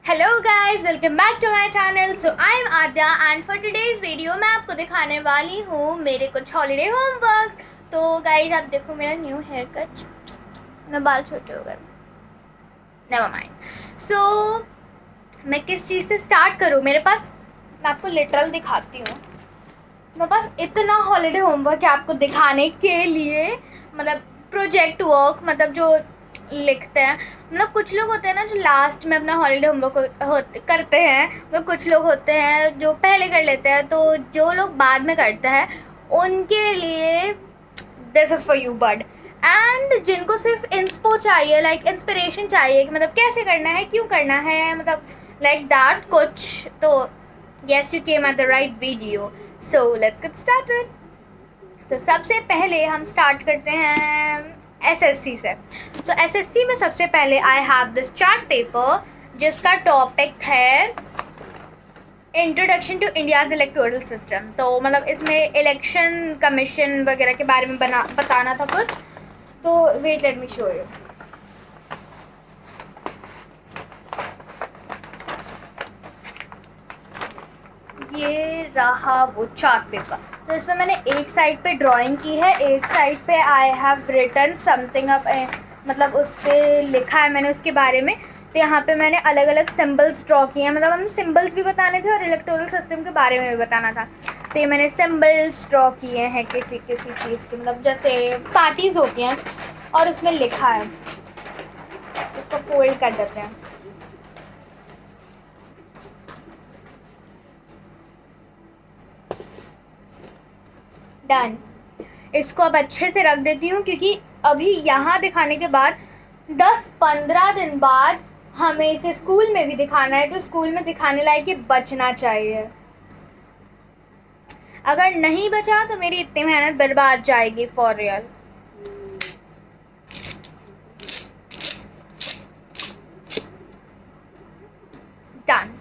Hello guys, welcome back to my channel. So I am Aadya and for today's video मैं आपको दिखाने वाली हूँ मेरे कुछ हॉलीडे होमवर्क। तो गाइस आप देखो मेरा न्यू हेयर कट, मेरे बाल छोटे हो गए, नेवर माइंड। सो मैं किस चीज़ से स्टार्ट करूँ? मेरे पास, मैं आपको लिटरल दिखाती हूँ, मेरे पास इतना हॉलीडे होमवर्क है आपको दिखाने के लिए। मतलब प्रोजेक्ट वर्क, मतलब जो लिखते हैं, मतलब कुछ लोग होते हैं ना जो लास्ट में अपना हॉलीडे होमवर्क करते हैं, वो कुछ लोग होते हैं जो पहले कर लेते हैं, तो जो लोग बाद में करते हैं उनके लिए this is for you bud. And जिनको सिर्फ इंस्पो चाहिए, लाइक इंस्पिरेशन चाहिए कि मतलब कैसे करना है, क्यों करना है, मतलब लाइक दैट कुछ, तो yes you came at the right video. So let's get started. तो सबसे पहले हम स्टार्ट करते हैं एसएससी से। तो एसएससी में सबसे पहले I have this chart paper जिसका टॉपिक है introduction to India's electoral system. तो मतलब इसमें इलेक्शन कमीशन वगैरह के बारे में बताना था कुछ। तो wait, let me show you. ये रहा वो चार्ट पेपर। तो इसमें मैंने एक साइड पे ड्राइंग की है, एक साइड पे I have written something up, मतलब उस पर लिखा है मैंने उसके बारे में। तो यहाँ पे मैंने अलग अलग सिंबल्स ड्रॉ किए हैं, मतलब हमें सिंबल्स भी बताने थे और इलेक्टोरल सिस्टम के बारे में भी बताना था। तो ये मैंने सिंबल्स ड्रॉ किए हैं किसी किसी चीज़ के, मतलब जैसे पार्टीज़ होती हैं और उसमें लिखा है। इसको फोल्ड कर देते हैं। डन। इसको अब अच्छे से रख देती हूँ क्योंकि अभी यहाँ दिखाने के बाद 10-15 दिन बाद हमें इसे स्कूल में भी दिखाना है, तो स्कूल में दिखाने लायक ये बचना चाहिए। अगर नहीं बचा तो मेरी इतनी मेहनत बर्बाद जाएगी for real. Done.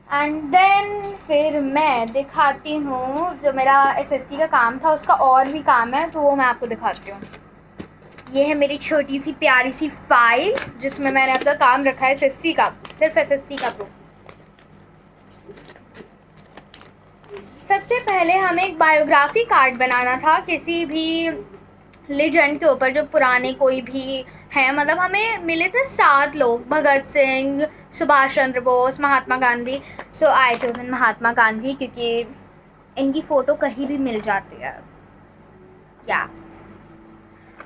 And then फिर मैं दिखाती हूँ जो मेरा एसएससी का काम था, उसका और भी काम है तो वो मैं आपको दिखाती हूँ। ये है मेरी छोटी सी प्यारी सी फाइल जिसमें मैंने अपना काम रखा है एसएससी का, सिर्फ एसएससी का प्रूफ। सबसे पहले हमें एक बायोग्राफी कार्ड बनाना था किसी भी लेजेंड के ऊपर, जो पुराने कोई भी हैं। मतलब हमें मिले थे 7 लोग, भगत सिंह, सुभाष चंद्र बोस, महात्मा गांधी। सो आई चोजन महात्मा गांधी क्योंकि इनकी फ़ोटो कहीं भी मिल जाती है। या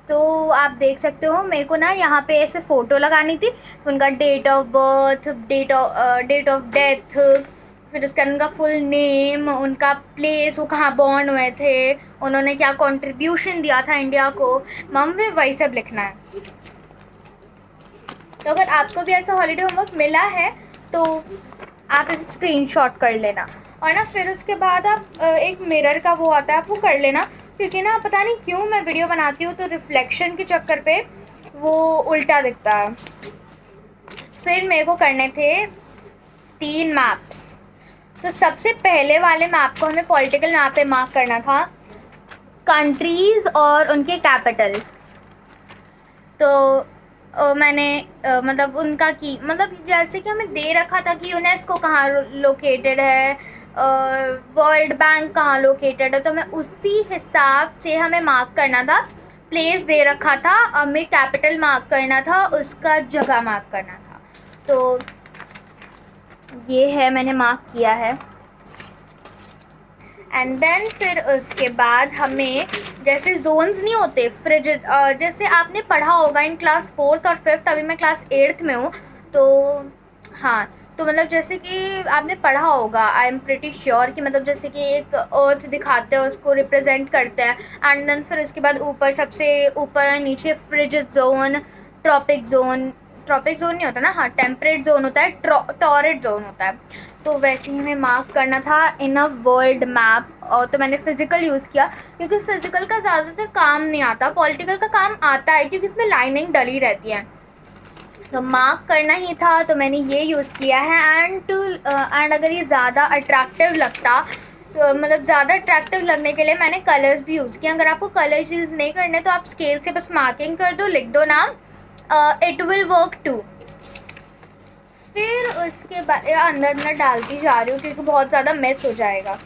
तो आप देख सकते हो मेरे को ना यहाँ पे ऐसे फ़ोटो लगानी थी, उनका date of birth, date of death, फिर उसके बाद उनका फुल नेम, उनका प्लेस, वो कहाँ बॉर्न हुए थे, उन्होंने क्या कंट्रीब्यूशन दिया था इंडिया को, में वही सब लिखना है। तो अगर आपको भी ऐसा हॉलीडे होमवर्क मिला है तो आप इसे स्क्रीनशॉट कर लेना। और ना फिर उसके बाद आप एक मिरर का वो आता है, आप वो कर लेना, क्योंकि ना पता नहीं क्यों मैं वीडियो बनाती हूँ तो रिफ्लेक्शन के चक्कर पे वो उल्टा दिखता है। फिर मेरे को करने थे 3 मैप्स। तो सबसे पहले वाले मैप को हमें पॉलिटिकल मैप पे मार्क करना था कंट्रीज़ और उनके कैपिटल। तो मैंने मतलब उनका की, मतलब जैसे कि हमें दे रखा था कि यूनेस्को कहाँ लोकेटेड है, वर्ल्ड बैंक कहाँ लोकेटेड है, तो हमें उसी हिसाब से हमें मार्क करना था। प्लेस दे रखा था, हमें कैपिटल मार्क करना था, उसका जगह मार्क करना था। तो ये है, मैंने मार्क किया है। एंड देन फिर उसके बाद हमें जैसे जोन्स नहीं होते फ्रिज, जैसे आपने पढ़ा होगा इन क्लास 4th और 5th, अभी मैं क्लास 8th में हूँ। तो हाँ, तो मतलब जैसे कि आपने पढ़ा होगा, आई एम प्रिटी श्योर कि मतलब जैसे कि एक अर्थ दिखाते हैं, उसको रिप्रेजेंट करते हैं। एंड देन फिर उसके बाद ऊपर, सबसे ऊपर और नीचे फ्रिज जोन, ट्रॉपिक जोन नहीं होता ना, हाँ टेम्परेट जोन होता है, टॉरेट जोन होता है। तो वैसे ही हमें मार्क करना था इन अ वर्ल्ड मैप। और तो मैंने फ़िज़िकल यूज़ किया क्योंकि फ़िज़िकल का ज़्यादातर काम नहीं आता, पॉलिटिकल का काम आता है क्योंकि इसमें लाइनिंग डली रहती है। तो मार्क करना ही था तो मैंने ये यूज़ किया है। एंड अगर ये ज़्यादा अट्रैक्टिव लगता, तो मतलब ज़्यादा अट्रैक्टिव लगने के लिए मैंने कलर्स भी यूज़ किए। अगर आपको कलर्स यूज़ नहीं करने तो आप स्केल से बस मार्किंग कर दो, लिख दो नाम, इट विल वर्क टू। इसके अंदर अंदर डालती जा रही हूँ क्योंकि बहुत ज़्यादा मेस हो जाएगा।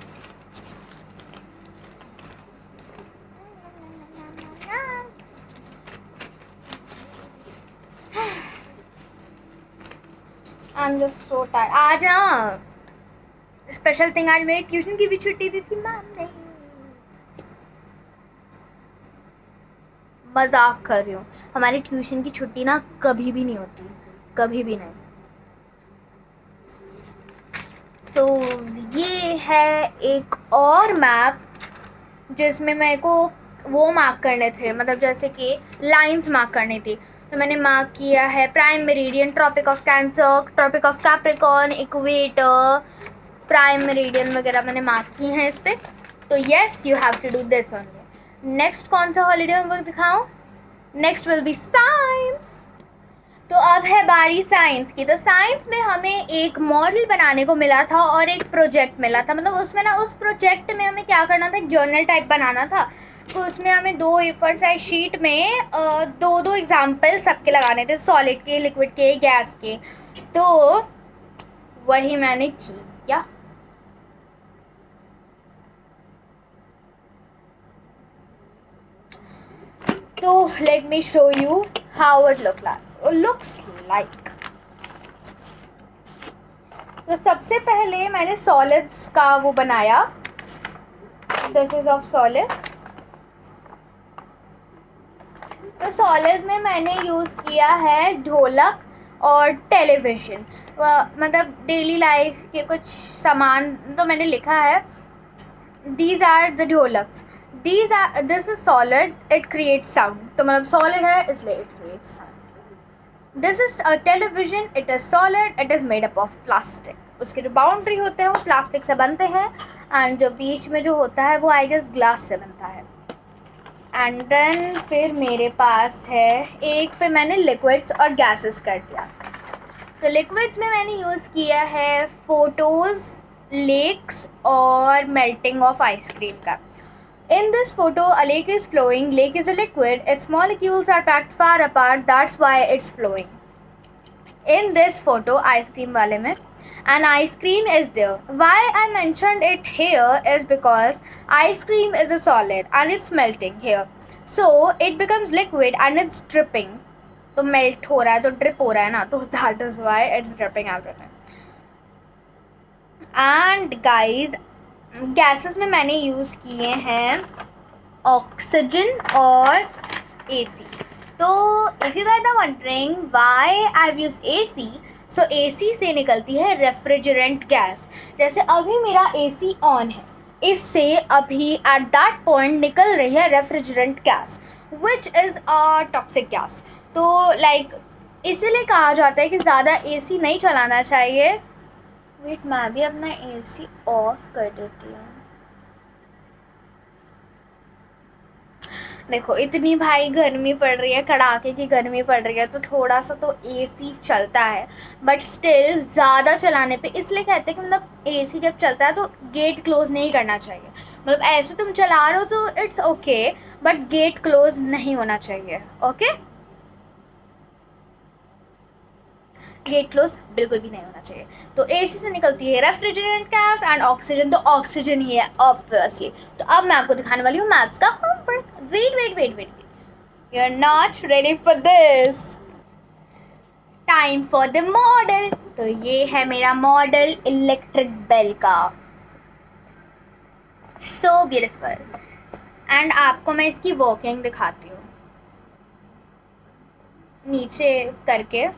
I'm just so tired. आज ना स्पेशल थिंग, आज मेरी ट्यूशन की भी छुट्टी दी थी मैम ने। मजाक कर रही हूँ, हमारी ट्यूशन की छुट्टी ना कभी भी नहीं होती, कभी भी नहीं। सो ये है एक और मैप जिसमें मेरे को वो मार्क करने थे, मतलब जैसे कि लाइंस मार्क करनी थी। तो मैंने मार्क किया है prime meridian, tropic of cancer, tropic of capricorn, equator, prime meridian वगैरह मैंने मार्क किए हैं इस पर। तो yes, you have to do this only. Next कौन सा हॉलीडे होमवर्क दिखाऊं? Next will be science. तो अब है बारी साइंस की। तो साइंस में हमें एक मॉडल बनाने को मिला था और एक प्रोजेक्ट मिला था। मतलब उसमें ना, उस प्रोजेक्ट में हमें क्या करना था, एक जर्नल टाइप बनाना था। तो उसमें हमें 2 A4 साइज शीट में 2 एग्जाम्पल सबके लगाने थे, सॉलिड के, लिक्विड के, गैस के। तो वही मैंने किया। तो let me show you how it looks like। तो सबसे पहले मैंने सॉलिड्स का वो बनाया। This is of solid. तो सॉलिड में मैंने यूज़ किया है ढोलक और टेलीविज़न। मतलब डेली लाइफ के कुछ सामान तो मैंने लिखा है। दीज आर द ढोलक्स, this is solid, it creates sound. तो मतलब सॉलिड है इसलिए it creates sound. This is a television, it is solid, it is made up of plastic. उसके जो बाउंड्री होते हैं वो प्लास्टिक से बनते हैं, एंड जो बीच में जो होता है वो आई गेस ग्लास से बनता है। एंड देन फिर मेरे पास है, एक पे मैंने लिक्विड्स और गैसेस कर दिया। तो लिक्विड्स में मैंने यूज़ किया है फोटोज़, लेक्स और मेल्टिंग ऑफ आइसक्रीम का। In this photo, a lake is flowing. Lake is a liquid. Its molecules are packed far apart. That's why it's flowing. In this photo, ice cream वाले में, an ice cream is there. Why I mentioned it here is because ice cream is a solid and it's melting here. So it becomes liquid and it's dripping. तो melt हो रहा है तो drip हो रहा है ना, तो that is why it's dripping everything. And guys, gases में मैंने यूज़ किए हैं ऑक्सीजन और AC। तो if you guys are wondering why I have used AC, so AC से निकलती है रेफ्रिजरेंट गैस। जैसे अभी मेरा AC ऑन है, इससे अभी एट दैट पॉइंट निकल रही है refrigerant gas which is a toxic gas. तो लाइक इसीलिए कहा जाता है कि ज़्यादा AC नहीं चलाना चाहिए। वेट, मैं भी अपना AC ऑफ कर देती हूँ। देखो इतनी भाई गर्मी पड़ रही है, कड़ाके की गर्मी पड़ रही है, तो थोड़ा सा तो AC चलता है, बट स्टिल ज़्यादा चलाने पे इसलिए कहते हैं कि मतलब AC जब चलता है तो गेट क्लोज नहीं करना चाहिए। मतलब ऐसे तुम चला रहे हो तो it's okay, but get close नहीं होना चाहिए। ओके, गेट क्लोज बिल्कुल भी नहीं होना चाहिए। तो AC से निकलती है रेफ्रिजरेंट गैस एंड ऑक्सीजन, तो ऑक्सीजन ही है ऑब्वियसली। तो अब मैं आपको दिखाने वाली हूँ मैथ्स का homework. Wait wait wait wait, you are not ready for this. Time for the model. तो ये है मेरा मॉडल इलेक्ट्रिक बेल का, सो ब्यूटीफुल। एंड आपको मैं इसकी वर्किंग दिखाती हूँ नीचे करके।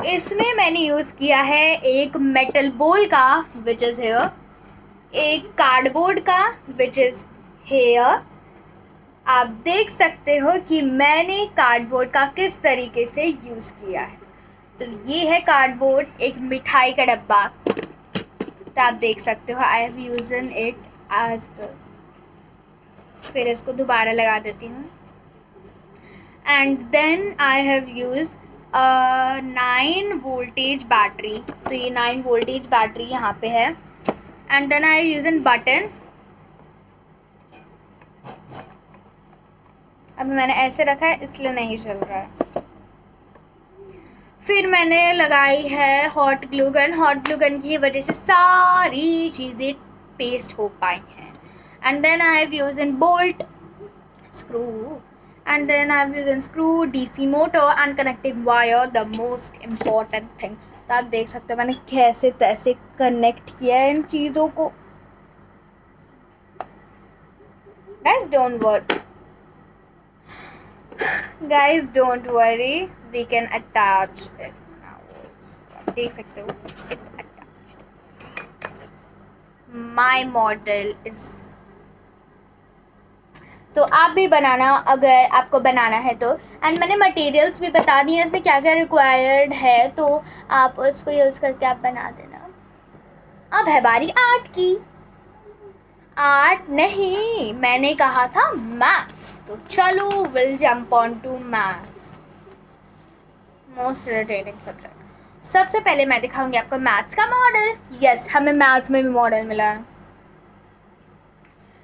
इसमें मैंने यूज़ किया है एक मेटल बोल का विच इज़ हेयर, एक कार्डबोर्ड का विच इज़ हेयर। आप देख सकते हो कि मैंने कार्डबोर्ड का किस तरीके से यूज़ किया है। तो ये है कार्डबोर्ड, एक मिठाई का डब्बा। तो आप देख सकते हो I have used it as the, फिर इसको दोबारा लगा देती हूँ। And then I have used 9 voltage battery. तो ये 9 वोल्टेज बैटरी यहाँ पे है। And then I use an button, अभी मैंने ऐसे रखा है इसलिए नहीं चल रहा है। फिर मैंने लगाई है hot glue gun. Hot glue gun की वजह से सारी चीज़ें पेस्ट हो पाई हैं। And then I have use in bolt screw and then I've used screw, DC motor and connecting wire, the most important thing। तो आप देख सकते हो मैंने कैसे तैसे कनेक्ट किया है इन चीज़ों को। Guys don't worry, guys don't worry, we can attach it now also। आप देख सकते हो it's attached, my model is। तो आप भी बनाना अगर आपको बनाना है तो। एंड मैंने मटेरियल्स भी बता दिए इसमें क्या क्या रिक्वायर्ड है, तो आप उसको यूज़ करके आप बना देना। अब है बारी आर्ट की। आर्ट नहीं, मैंने कहा था मैथ्स, तो चलो will jump on to maths, most irritating subject. सबसे पहले मैं दिखाऊंगी आपको मैथ्स का मॉडल। यस, हमें मैथ्स में भी मॉडल मिला है।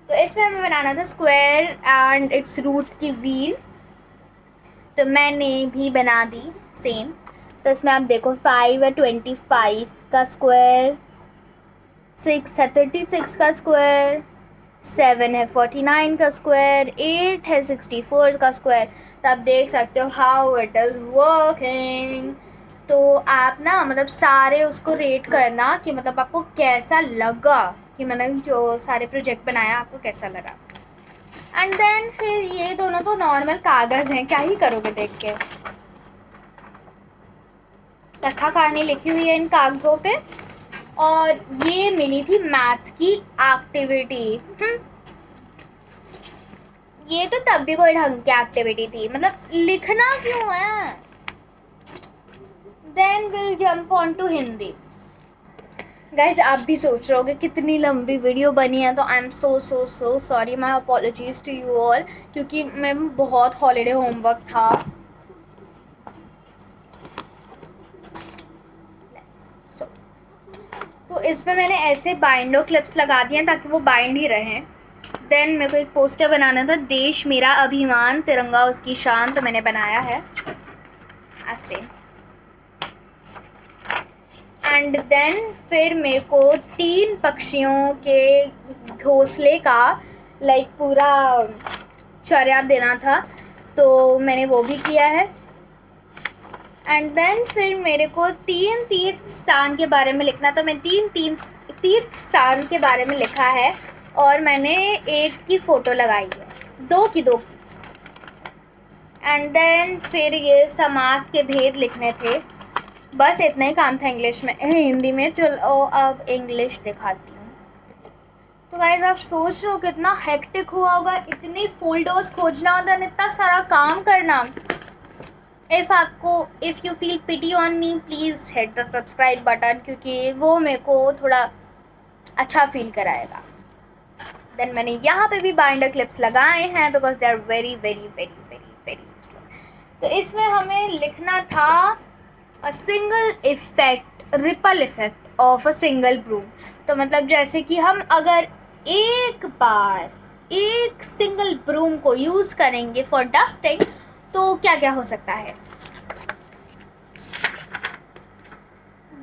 तो इसमें हमें बनाना था स्क्वायर एंड इट्स रूट की व्हील, तो मैंने भी बना दी सेम। तो इसमें आप देखो 5 है 25 का स्क्वायर, 6 है 36 का स्क्वायर, 7 है 49 का स्क्वायर, 8 है 64 का स्क्वायर। तो आप देख सकते हो हाउ इट इज़ वर्किंग। तो आप ना मतलब सारे उसको रेट करना कि मतलब आपको कैसा लगा, कि मैंने जो सारे प्रोजेक्ट बनाया आपको कैसा लगा। एंड देन फिर ये दोनों तो नॉर्मल कागज़ हैं, क्या ही करोगे देख के। कथा कहानी लिखी हुई है इन कागज़ों पे, और ये मिली थी मैथ्स की एक्टिविटी। ये तो तब भी कोई ढंग की एक्टिविटी थी, मतलब लिखना क्यों है। Then will jump on to Hindi. Guys आप भी सोच रहे होगे कितनी लंबी वीडियो बनी है, तो I am so so so sorry, my apologies to you all, क्योंकि मैं बहुत हॉलीडे होमवर्क था। तो इसमें मैंने ऐसे बाइंडो क्लिप्स लगा दिए ताकि वो बाइंड ही रहें। देन मेरे को एक पोस्टर बनाना था, देश मेरा अभिमान तिरंगा उसकी शान, तो मैंने बनाया है ऐसे। एंड देन फिर मेरे को 3 पक्षियों के घोंसले का लाइक पूरा चर्या देना था, तो मैंने वो भी किया है। एंड देन फिर मेरे को 3 तीर्थ स्थान के बारे में लिखना था, मैं 3 तीर्थ स्थान के बारे में लिखा है, और मैंने एक की फ़ोटो लगाई है, 2 की। एंड देन फिर ये समास के भेद लिखने थे, बस इतना ही काम था इंग्लिश में, हिंदी में। चलो अब इंग्लिश दिखाती हूँ। तो गाइस आप सोच रहे हो कितना हेक्टिक हुआ होगा, इतनी फोल्डर्स खोजना होता है, इतना सारा काम करना। If you feel pity on me please hit the subscribe button, क्योंकि वो मेरे को थोड़ा अच्छा फील कराएगा। देन मैंने यहाँ पे भी बाइंडर क्लिप्स लगाए हैं because they are very very very very very. तो इसमें हमें लिखना था a single effect, ripple effect of a single broom. तो मतलब जैसे कि हम अगर एक बार एक सिंगल ब्रूम को यूज़ करेंगे फॉर डस्टिंग, तो क्या क्या हो सकता है।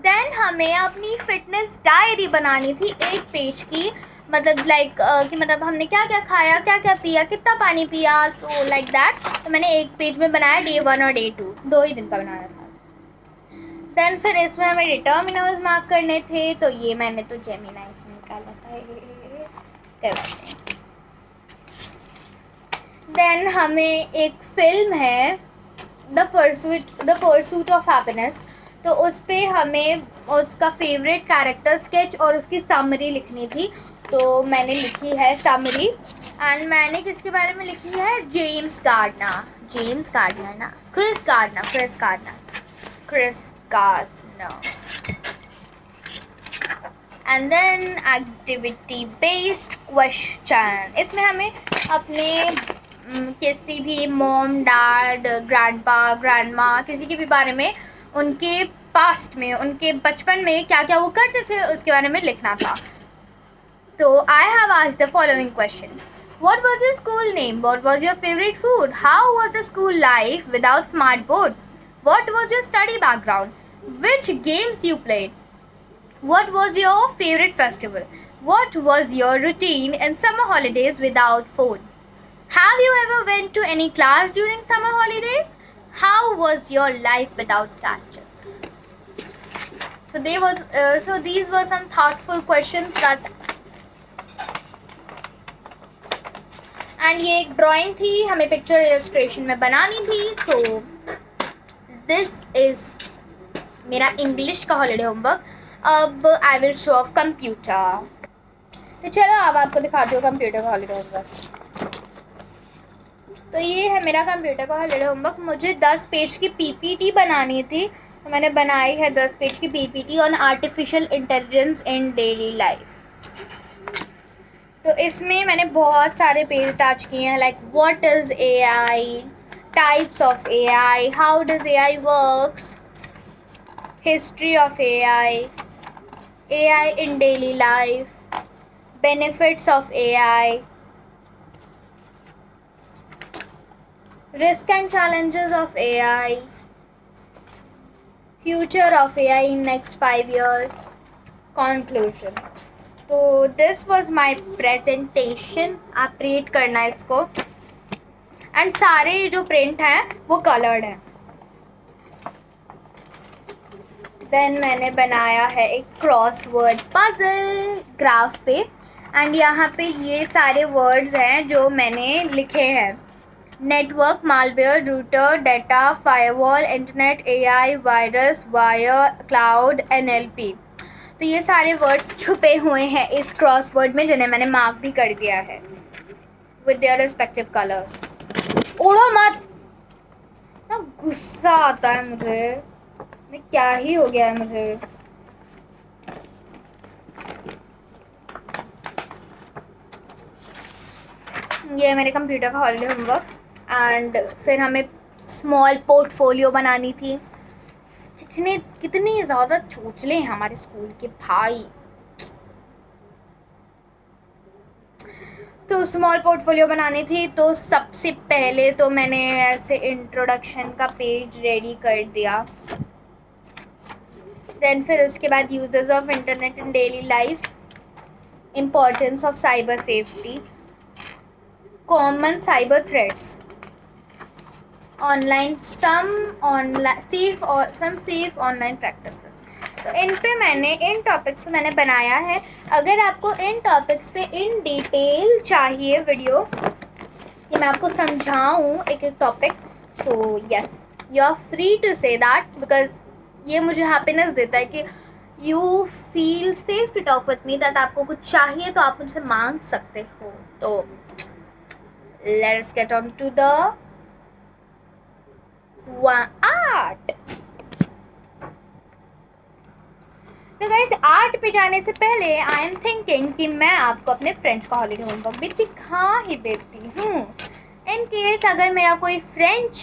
देन हमें अपनी फिटनेस डायरी बनानी थी 1 पेज की, मतलब लाइक कि मतलब हमने क्या क्या खाया, क्या क्या पिया, कितना पानी पिया, तो लाइक दैट। तो मैंने 1 पेज में बनाया, Day 1 और Day 2, 2 ही दिन का बनाया था। देन फिर इसमें हमें डिटर्मिनर्स मार्क करने थे, तो ये मैंने तो जेमिनाई से निकाला था। देन हमें एक फिल्म है द परसूट ऑफ हैप्पीनेस, तो उस पर हमें उसका फेवरेट कैरेक्टर स्केच और उसकी समरी लिखनी थी, तो मैंने लिखी है समरी। एंड मैंने किसके बारे में लिखी है, जेम्स गार्डनर ना, Chris Gardner. And then activity based question, इसमें हमें अपने किसी भी मॉम डैड ग्रैंडमा किसी के भी बारे में, उनके पास्ट में, उनके बचपन में क्या क्या वो करते थे उसके बारे में लिखना था। तो I have asked the following question, What was your school name? What was your favorite food? How was the school life without smart board? What was your study background? Which games you played? What was your favorite festival? What was your routine in summer holidays without phone? Have you ever went to any class during summer holidays? How was your life without gadgets? So these were some thoughtful questions that. And ये एक drawing थी, हमें picture illustration में बनानी थी. So this is मेरा English का holiday homework. अब I will show off computer. तो चलो अब आपको दिखाती हूँ कंप्यूटर का हॉलीडे होमवर्क. तो ये है मेरा कंप्यूटर का हॉलीडे होमवर्क. मुझे 10 पेज की पीपीटी बनानी थी, तो मैंने बनाई है 10 पेज की PPT on artificial intelligence in daily life. तो इसमें मैंने बहुत सारे पेज अटैच किए हैं, like what is AI, types of AI, how does AI works, history of AI, AI in daily life, benefits of AI, risk and challenges of AI, future of AI in next 5 years, conclusion. तो this was my presentation. आप read करना इसको. And सारे जो print हैं वो coloured हैं. Then मैंने बनाया है एक क्रॉसवर्ड पजल ग्राफ पे. एंड यहाँ पे ये सारे वर्ड्स हैं जो मैंने लिखे हैं. Network, malware, router, data, firewall, internet, AI, virus, wire, cloud, NLP. तो ये सारे वर्ड्स छुपे हुए हैं इस क्रॉसवर्ड में, जिन्हें मैंने मार्क भी कर दिया है विद देयर रिस्पेक्टिव कलर्स. उड़ो मत, ना गुस्सा आता है मुझे. क्या ही हो गया है मुझे. ये मेरे कंप्यूटर का हॉलीडे होमवर्क. एंड फिर हमें स्मॉल पोर्टफोलियो बनानी थी. कितने ज़्यादा चोचले हैं हमारे स्कूल के भाई. तो स्मॉल पोर्टफोलियो बनानी थी. तो सबसे पहले तो मैंने ऐसे इंट्रोडक्शन का पेज रेडी कर दिया. देन फिर उसके बाद uses of internet in daily life, importance of cyber safety, common cyber threats, online some safe online practices. तो इन पे मैंने इन टॉपिक्स पे मैंने बनाया है. अगर आपको इन टॉपिक्स पे इन डिटेल चाहिए वीडियो कि मैं आपको समझाऊँ एक एक topic, so yes you are free to say that, because ये मुझे हैप्पीनेस देता है कि you feel safe to talk with me. That आपको कुछ चाहिए तो आप मुझसे मांग सकते हो. तो let's get on to the art. तो गाइस आर्ट पे जाने से पहले आई एम थिंकिंग कि मैं आपको अपने फ्रेंच का हॉलीडे होमवर्क भी दिखा ही देती हूँ. इन केस अगर मेरा कोई फ्रेंच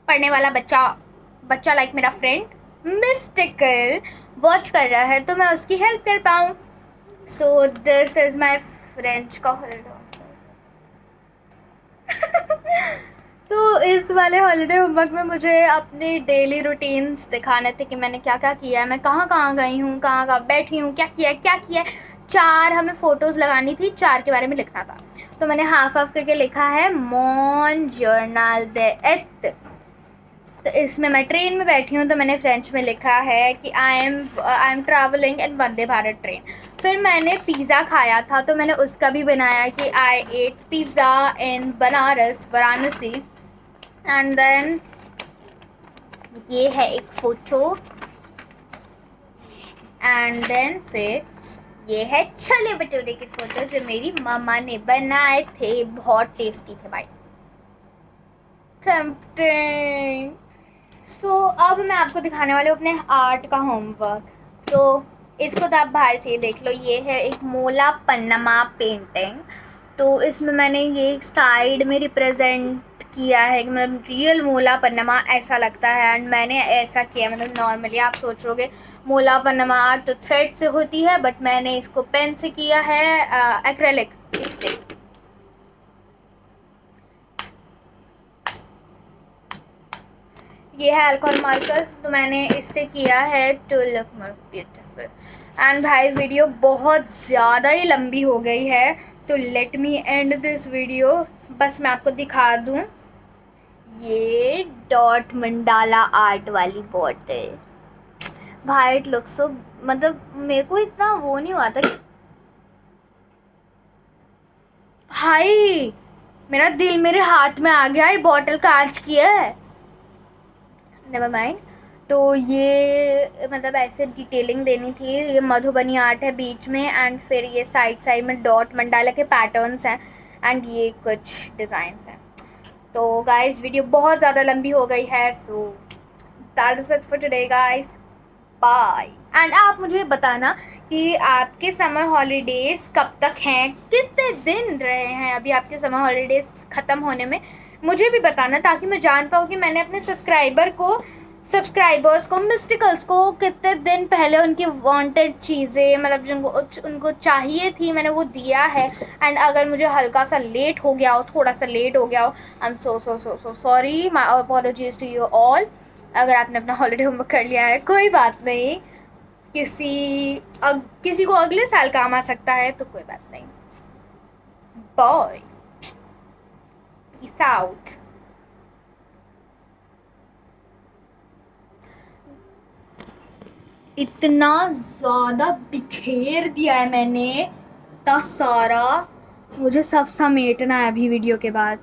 पढ़ने वाला बच्चा लाइक मेरा फ्रेंड मिस्टिकल वॉच कर रहा है तो मैं उसकी हेल्प कर पाऊँ. So this is my French का हॉलीडे. तो इस वाले हॉलीडे होमवर्क में मुझे अपनी डेली रूटीन्स दिखाने थे कि मैंने क्या क्या किया है, मैं कहाँ कहाँ गई हूँ, कहाँ कहाँ बैठी हूँ, क्या किया. 4 हमें फ़ोटोज़ लगानी थी, 4 के बारे में लिखना था. तो मैंने हाफ करके लिखा है मॉन जर्नल दे एट. तो इसमें मैं ट्रेन में बैठी हूँ तो मैंने फ्रेंच में लिखा है कि I am travelling in Vande Bharat train. फिर मैंने पिज़्ज़ा खाया था तो मैंने उसका भी बनाया कि I ate pizza in Varanasi. And then ये है एक फ़ोटो. एंड देन फिर ये है छोले भटूरे की फ़ोटो जो मेरी मम्मा ने बनाए थे. बहुत टेस्टी थे भाई. समथिंग. सो अब मैं आपको दिखाने वाली हूँ अपने आर्ट का होमवर्क. तो इसको तो आप बाहर से ही देख लो. ये है एक मोला पन्नमा पेंटिंग. तो इसमें मैंने ये साइड में रिप्रेजेंट किया है कि मतलब रियल मोला पन्नमा ऐसा लगता है. एंड मैंने ऐसा किया, मतलब नॉर्मली आप सोचोगे मोला पन्नमा आर्ट तो थ्रेड से होती है, बट मैंने इसको पेन से किया है, एक्रेलिक इससे. ये है अल्कोहल मार्कर्स, तो मैंने इससे किया है to look more beautiful. And भाई वीडियो बहुत ज़्यादा ही लंबी हो गई है, तो let me end this video. बस मैं आपको दिखा दूँ, ये डॉट मंडाला आर्ट वाली बॉटल, भाई इट लुक्स सो, मतलब मेरे को इतना वो नहीं हुआ था कि भाई मेरा दिल मेरे हाथ में आ गया, ये बॉटल कांच की है। Never mind. तो ये मतलब ऐसे डिटेलिंग देनी थी, ये मधुबनी आर्ट है बीच में, एंड फिर ये साइड साइड में डॉट मंडाला के पैटर्न्स हैं, एंड ये कुछ डिज़ाइंस हैं। तो गाइस वीडियो बहुत ज़्यादा लंबी हो गई है, so that is it for today guys, bye. And आप मुझे बताना कि आपके समर हॉलीडेज कब तक हैं, कितने दिन रहे हैं अभी आपके समर हॉलीडेज ख़त्म होने में, मुझे भी बताना, ताकि मैं जान पाऊँ कि मैंने अपने सब्सक्राइबर्स को मिस्टिकल्स को कितने दिन पहले उनकी वांटेड चीज़ें, मतलब जिनको उनको चाहिए थी, मैंने वो दिया है। एंड अगर मुझे हल्का सा लेट हो गया हो, थोड़ा सा लेट हो गया हो, I am so sorry, my apologies to you all. अगर आपने अपना हॉलीडे होमवर्क कर लिया है, कोई बात नहीं, किसी को अगले साल काम आ सकता है, तो कोई बात नहीं। Bye, peace out. इतना ज़्यादा बिखेर दिया है मैंने, इतना सारा, मुझे सब समेटना है अभी वीडियो के बाद।